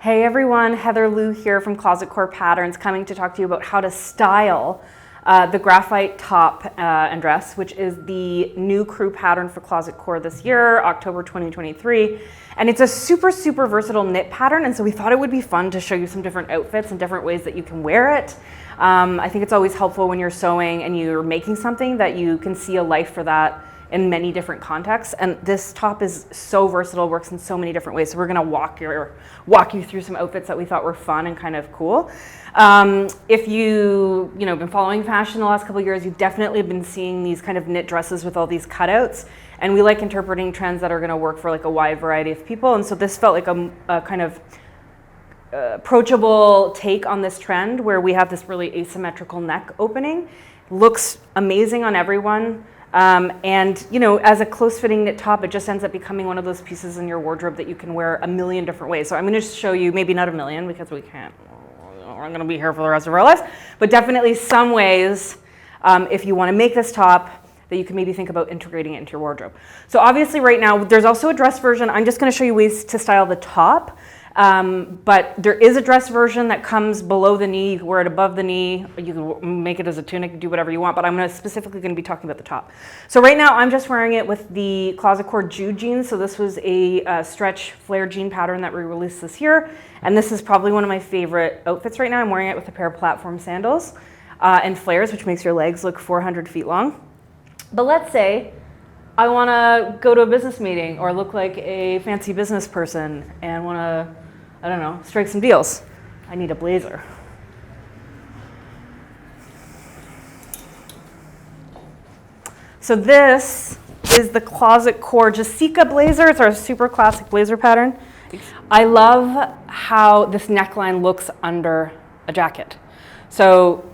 Hey everyone, Heather Lou here from Closet Core Patterns, coming to talk to you about how to style the Graphite Top and Dress, which is the new crew pattern for Closet Core this year, October 2023. And it's a super versatile knit pattern, and so we thought it would be fun to show you some different outfits and different ways that you can wear it. I think it's always helpful when you're sewing and you're making something that you can see a life for that in many different contexts, and this top is so versatile, works in so many different ways. So we're gonna walk you through some outfits that we thought were fun and kind of cool. If you've been following fashion the last couple of years, you've definitely been seeing these kind of knit dresses with all these cutouts, and we like interpreting trends that are gonna work for like a wide variety of people. And so this felt like a kind of approachable take on this trend where we have this really asymmetrical neck opening. Looks amazing on everyone. And as a close-fitting knit top, it just ends up becoming one of those pieces in your wardrobe that you can wear a million different ways. So I'm going to show you, maybe not a million because we can't, we're going to be here for the rest of our lives, but definitely some ways if you want to make this top that you can maybe think about integrating it into your wardrobe. So obviously right now, there's also a dress version. I'm just going to show you ways to style the top. But there is a dress version that comes below the knee. You can wear it above the knee. You can make it as a tunic, do whatever you want, but I'm specifically going to be talking about the top. So right now I'm just wearing it with the Closet Core Jude jeans. So this was a stretch flare jean pattern that we released this year. And this is probably one of my favorite outfits right now. I'm wearing it with a pair of platform sandals and flares, which makes your legs look 400 feet long. But let's say I want to go to a business meeting or look like a fancy business person and want to, I don't know, strike some deals. I need a blazer. So this is the Closet Core Jasika blazer. It's our super classic blazer pattern. I love how this neckline looks under a jacket. So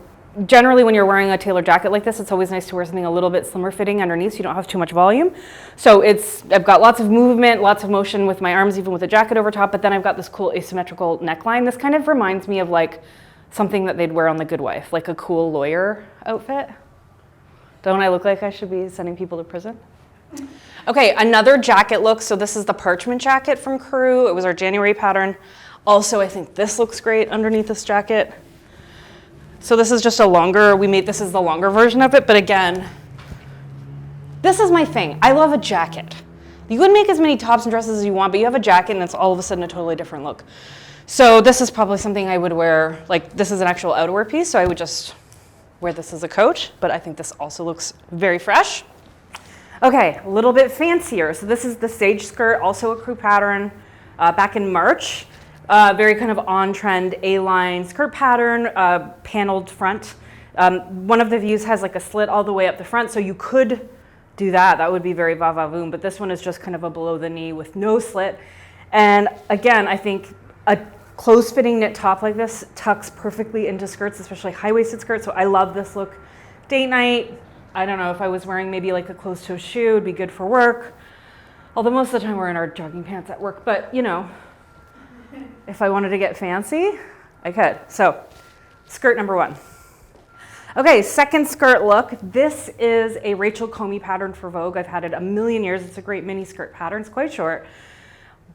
generally when you're wearing a tailored jacket like this, it's always nice to wear something a little bit slimmer fitting underneath so you don't have too much volume. So I've got lots of movement, lots of motion with my arms, even with a jacket over top, but then I've got this cool asymmetrical neckline. This kind of reminds me of like something that they'd wear on The Good Wife, like a cool lawyer outfit. Don't I look like I should be sending people to prison? Okay, another jacket look. So this is the Parchment jacket from Crew. It was our January pattern. Also, I think this looks great underneath this jacket. So this is just this is the longer version of it, but again, this is my thing. I love a jacket. You can make as many tops and dresses as you want, but you have a jacket and it's all of a sudden a totally different look. So this is probably something I would wear, like this is an actual outerwear piece, so I would just wear this as a coat, but I think this also looks very fresh. Okay, a little bit fancier. So this is the Sage skirt, also a Crew pattern, back in March. Very kind of on-trend A-line skirt pattern, paneled front. One of the views has like a slit all the way up the front, so you could do that. That would be very va-va-voom, but this one is just kind of a below the knee with no slit. And again, I think a close-fitting knit top like this tucks perfectly into skirts, especially high-waisted skirts, so I love this look. Date night, I don't know, if I was wearing maybe like a closed-toe shoe, it'd be good for work. Although most of the time we're in our jogging pants at work, but if I wanted to get fancy, I could. So, skirt number one. Okay, second skirt look. This is a Rachel Comey pattern for Vogue. I've had it a million years. It's a great mini skirt pattern. It's quite short.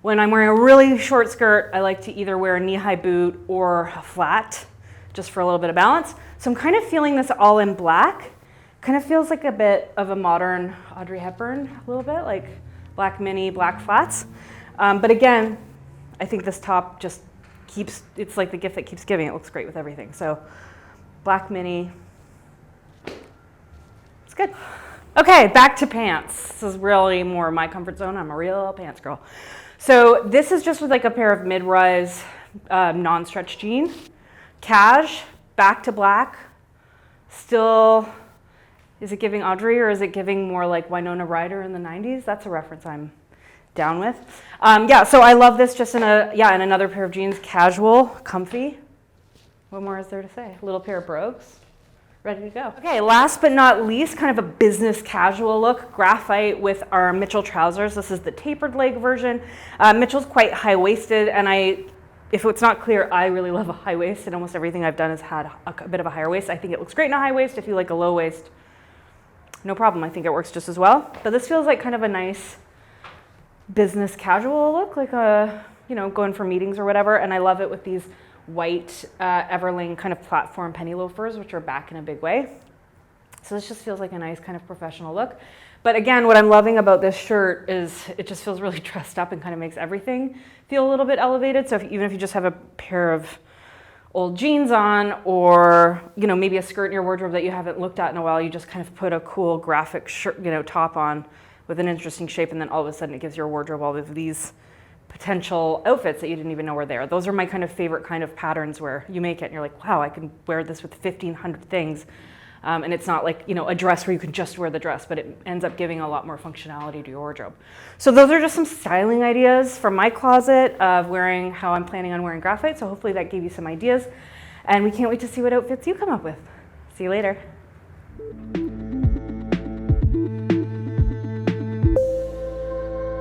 When I'm wearing a really short skirt, I like to either wear a knee-high boot or a flat, just for a little bit of balance. So I'm kind of feeling this all in black. Kind of feels like a bit of a modern Audrey Hepburn, a little bit, like black mini, black flats. But again, I think this top just it's like the gift that keeps giving. It looks great with everything. So black mini, it's good. Okay, back to pants. This is really more my comfort zone. I'm a real pants girl. So this is just with like a pair of mid-rise non-stretch jean. Cash, back to black. Still, is it giving Audrey or is it giving more like Winona Ryder in the 90s? That's a reference I'm down with. So I love this just in another pair of jeans, casual, comfy. What more is there to say? A little pair of brogues, ready to go. Okay, last but not least, kind of a business casual look, graphite with our Mitchell trousers. This is the tapered leg version. Mitchell's quite high-waisted, and if it's not clear, I really love a high waist, and almost everything I've done has had a bit of a higher waist. I think it looks great in a high waist. If you like a low waist, no problem. I think it works just as well. But this feels like kind of a nice business casual look, like a you know, going for meetings or whatever. And I love it with these white Everlane kind of platform penny loafers, which are back in a big way. So this just feels like a nice kind of professional look. But again, what I'm loving about this shirt is it just feels really dressed up and kind of makes everything feel a little bit elevated. So even if you just have a pair of old jeans on, or, you know, maybe a skirt in your wardrobe that you haven't looked at in a while, you just kind of put a cool graphic shirt, you know, top on with an interesting shape, and then all of a sudden it gives your wardrobe all of these potential outfits that you didn't even know were there. Those are my kind of favorite kind of patterns where you make it and you're like, wow, I can wear this with 1,500 things. And it's not like, you know, a dress where you can just wear the dress, but it ends up giving a lot more functionality to your wardrobe. So those are just some styling ideas from my closet of wearing how I'm planning on wearing graphite. So hopefully that gave you some ideas. And we can't wait to see what outfits you come up with. See you later.